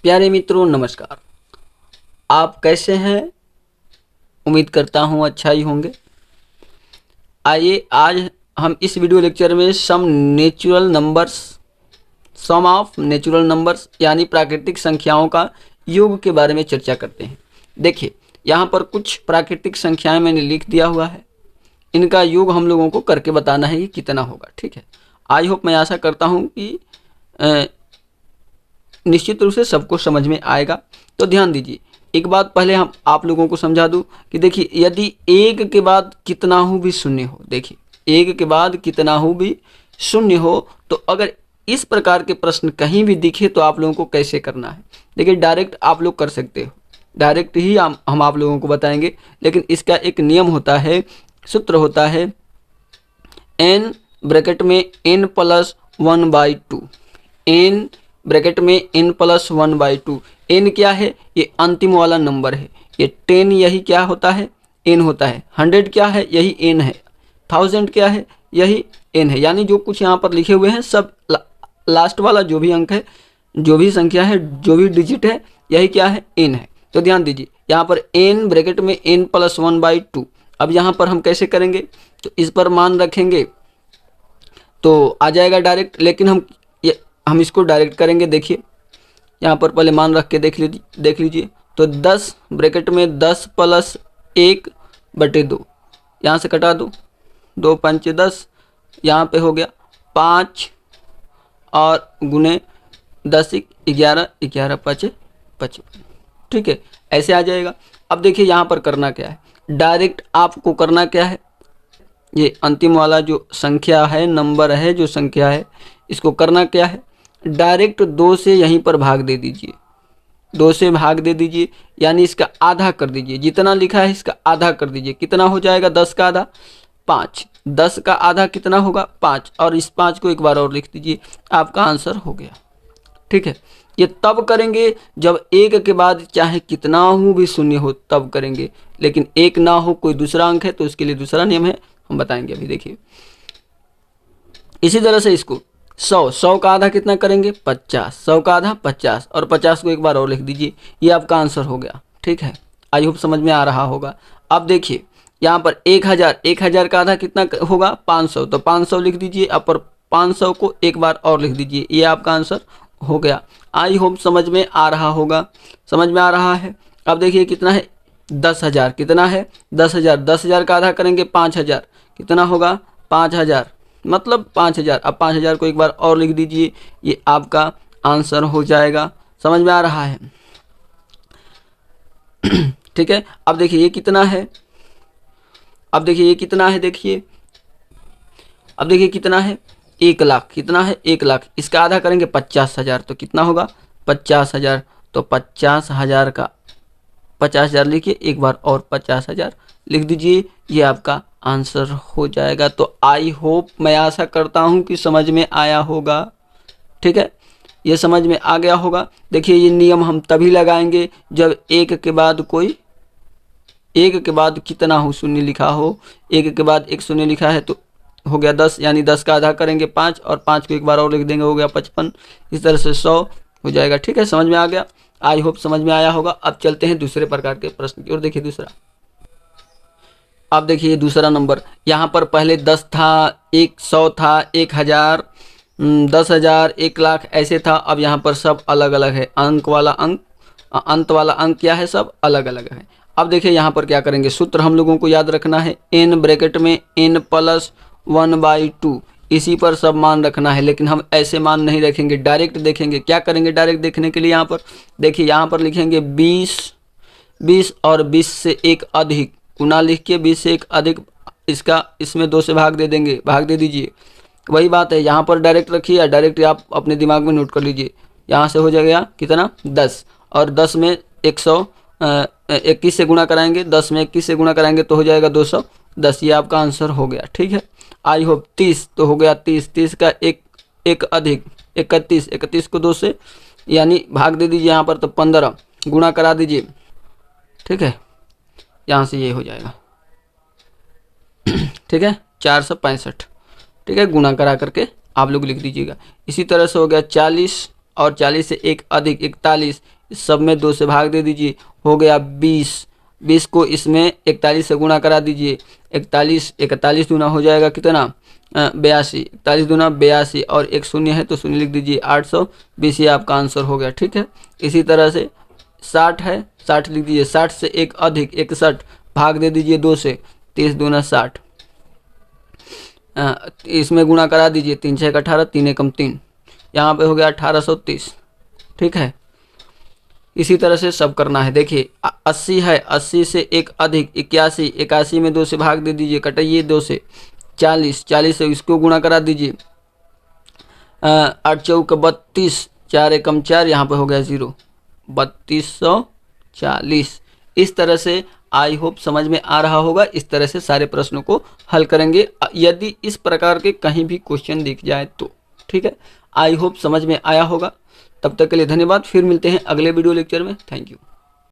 प्यारे मित्रों नमस्कार। आप कैसे हैं? उम्मीद करता हूं अच्छा ही होंगे। आइए आज हम इस वीडियो लेक्चर में सम ऑफ नेचुरल नंबर्स यानी प्राकृतिक संख्याओं का योग के बारे में चर्चा करते हैं। देखिए यहाँ पर कुछ प्राकृतिक संख्याएं मैंने लिख दिया हुआ है, इनका योग हम लोगों को करके बताना है कि कितना होगा। ठीक है, आई होप, मैं आशा करता हूँ कि निश्चित रूप से सबको समझ में आएगा। तो ध्यान दीजिए, एक बात पहले हम आप लोगों को समझा दूं कि देखिए यदि एक के बाद कितना हो भी शून्य हो, देखिए एक के बाद कितना हो भी शून्य हो, तो अगर इस प्रकार के प्रश्न कहीं भी दिखे तो आप लोगों को कैसे करना है। देखिए डायरेक्ट आप लोग कर सकते हो, डायरेक्ट ही हम आप लोगों को बताएंगे, लेकिन इसका एक नियम होता है, सूत्र होता है n ब्रैकेट में n+1/2, n ब्रैकेट में n+1/2। n क्या है? ये अंतिम वाला नंबर है। ये 10 यही क्या होता है? n होता है। 100 क्या है? यही n है। 1000 क्या है? यही n है। यानी जो कुछ यहाँ पर लिखे हुए हैं सब लास्ट वाला जो भी अंक है, जो भी संख्या है, जो भी डिजिट है, यही क्या है? n है। तो ध्यान दीजिए यहाँ पर n ब्रैकेट में n+1/2। अब यहाँ पर हम कैसे करेंगे? तो इस पर मान रखेंगे तो आ जाएगा डायरेक्ट, लेकिन हम इसको डायरेक्ट करेंगे। देखिए यहाँ पर पहले मान रख के देख लीजिए। तो 10 ब्रैकेट में 10 + 1/2, यहाँ से कटा दो, 2 × 5 = 10, यहाँ पे हो गया 5 और गुने 10 = 11, 11 × 5 = 55। ठीक है, ऐसे आ जाएगा। अब देखिए यहाँ पर करना क्या है, डायरेक्ट आपको करना क्या है, ये अंतिम वाला जो संख्या है, नंबर है, जो संख्या है, इसको करना क्या है, डायरेक्ट 2 से यहीं पर भाग दे दीजिए। 2 से भाग दे दीजिए यानी इसका आधा कर दीजिए। जितना लिखा है इसका आधा कर दीजिए। कितना हो जाएगा? 10 का आधा 5। 10 का आधा कितना होगा? 5। और इस 5 को एक बार और लिख दीजिए, आपका आंसर हो गया। ठीक है, ये तब करेंगे जब एक के बाद चाहे कितना हो भी शून्य हो, तब करेंगे। लेकिन एक ना हो, कोई दूसरा अंक है, तो उसके लिए दूसरा नियम है, हम बताएंगे अभी। देखिए इसी तरह से इसको 100 का आधा कितना करेंगे? 50। 100 का आधा 50, और 50 को एक बार और लिख दीजिए, ये आपका आंसर हो गया। ठीक है, आई होप समझ में आ रहा होगा। अब देखिए यहाँ पर 1000 का आधा कितना होगा? 500, तो 500 लिख दीजिए, अब पर 500 को एक बार और लिख दीजिए, ये आपका आंसर हो गया। आई होप समझ में आ रहा होगा, समझ में आ रहा है। अब देखिए कितना है? 10,000। कितना है? 10,000। 10,000 का आधा करेंगे 5,000, कितना होगा? 5,000, मतलब 5,000। अब 5,000 को एक बार और लिख दीजिए, ये आपका आंसर हो जाएगा। समझ में आ रहा है? ठीक है, अब देखिए ये कितना है, अब देखिए ये कितना है, देखिए अब देखिए कितना है? 1 लाख। कितना है? 1 लाख। इसका आधा करेंगे 50,000, तो कितना होगा? 50,000। तो 50,000 का 50,000 लिखिए, एक बार और 50,000 लिख दीजिए, ये आपका आंसर हो जाएगा। तो आई होप, मैं आशा करता हूँ कि समझ में आया होगा। ठीक है, ये समझ में आ गया होगा। देखिए ये नियम हम तभी लगाएंगे जब एक के बाद कितना हो शून्य लिखा हो। एक के बाद एक शून्य लिखा है तो हो गया 10, यानी 10 का आधा करेंगे 5, और 5 को एक बार और लिख देंगे, हो गया 55। इस तरह से 100 हो जाएगा। ठीक है, समझ में आ गया, आई होप समझ में आया होगा। अब चलते हैं दूसरे प्रकार के प्रश्न की ओर। देखिए दूसरा, अब देखिए दूसरा नंबर, यहाँ पर पहले 10 था, 100 था, 1000, 10,000, 1 लाख ऐसे था। अब यहाँ पर सब अलग अलग है, अंत वाला अंक क्या है? सब अलग अलग है। अब देखिए यहाँ पर क्या करेंगे, सूत्र हम लोगों को याद रखना है, n ब्रैकेट में n+1/2, इसी पर सब मान रखना है। लेकिन हम ऐसे मान नहीं रखेंगे, डायरेक्ट देखेंगे। क्या करेंगे डायरेक्ट देखने के लिए? यहाँ पर देखिए, यहाँ पर लिखेंगे 20 और 20 से एक अधिक, गुना लिख के 20 से एक अधिक, इसमें 2 से भाग दे देंगे, भाग दे दीजिए। वही बात है, यहाँ पर डायरेक्ट रखिए या डायरेक्ट आप अपने दिमाग में नोट कर लीजिए। यहाँ से हो जाएगा कितना? 10, और 10 में 121 से गुणा कराएंगे, 10 में 21 से गुणा कराएंगे तो हो जाएगा 210, ये आपका आंसर हो गया। ठीक है, आई होप 30 तो हो गया 30, 30 का एक अधिक 31, 31 को 2 से यानी भाग दे दीजिए यहाँ पर, तो 15 गुणा करा दीजिए। ठीक है, यहाँ से ये हो जाएगा। ठीक है, 465। ठीक है, गुणा करा करके आप लोग लिख दीजिएगा। इसी तरह से हो गया 40 और 40 से एक अधिक 41, इस सब में 2 से भाग दे दीजिए, हो गया 20। 20 को इसमें 41 से गुणा करा दीजिए, 41 दूना हो जाएगा कितना 82, 41 दूना 82 और एक शून्य है तो शून्य लिख दीजिए, 820 ये आपका आंसर हो गया। ठीक है, इसी तरह से 60 है, 60 लिख दीजिए, 60 से एक अधिक 61, भाग दे दीजिए 2 से, 30 दूना 60, इसमें गुणा करा दीजिए, 3 6 18, 3 एकम 3, यहाँ पे हो गया 1830। ठीक है, इसी तरह से सब करना है। देखिए 80 है, 80 से एक अधिक 81, 81 में 2 से भाग दे दीजिए, कटाइए 2 से, 40, 40 से इसको गुणा करा दीजिए, 8 चौक 32, 4 एकम 4, यहाँ पे हो गया 0, 3240। इस तरह से आई होप समझ में आ रहा होगा। इस तरह से सारे प्रश्नों को हल करेंगे यदि इस प्रकार के कहीं भी क्वेश्चन दिख जाए तो। ठीक है, आई होप समझ में आया होगा। तब तक के लिए धन्यवाद, फिर मिलते हैं अगले वीडियो लेक्चर में। Thank you.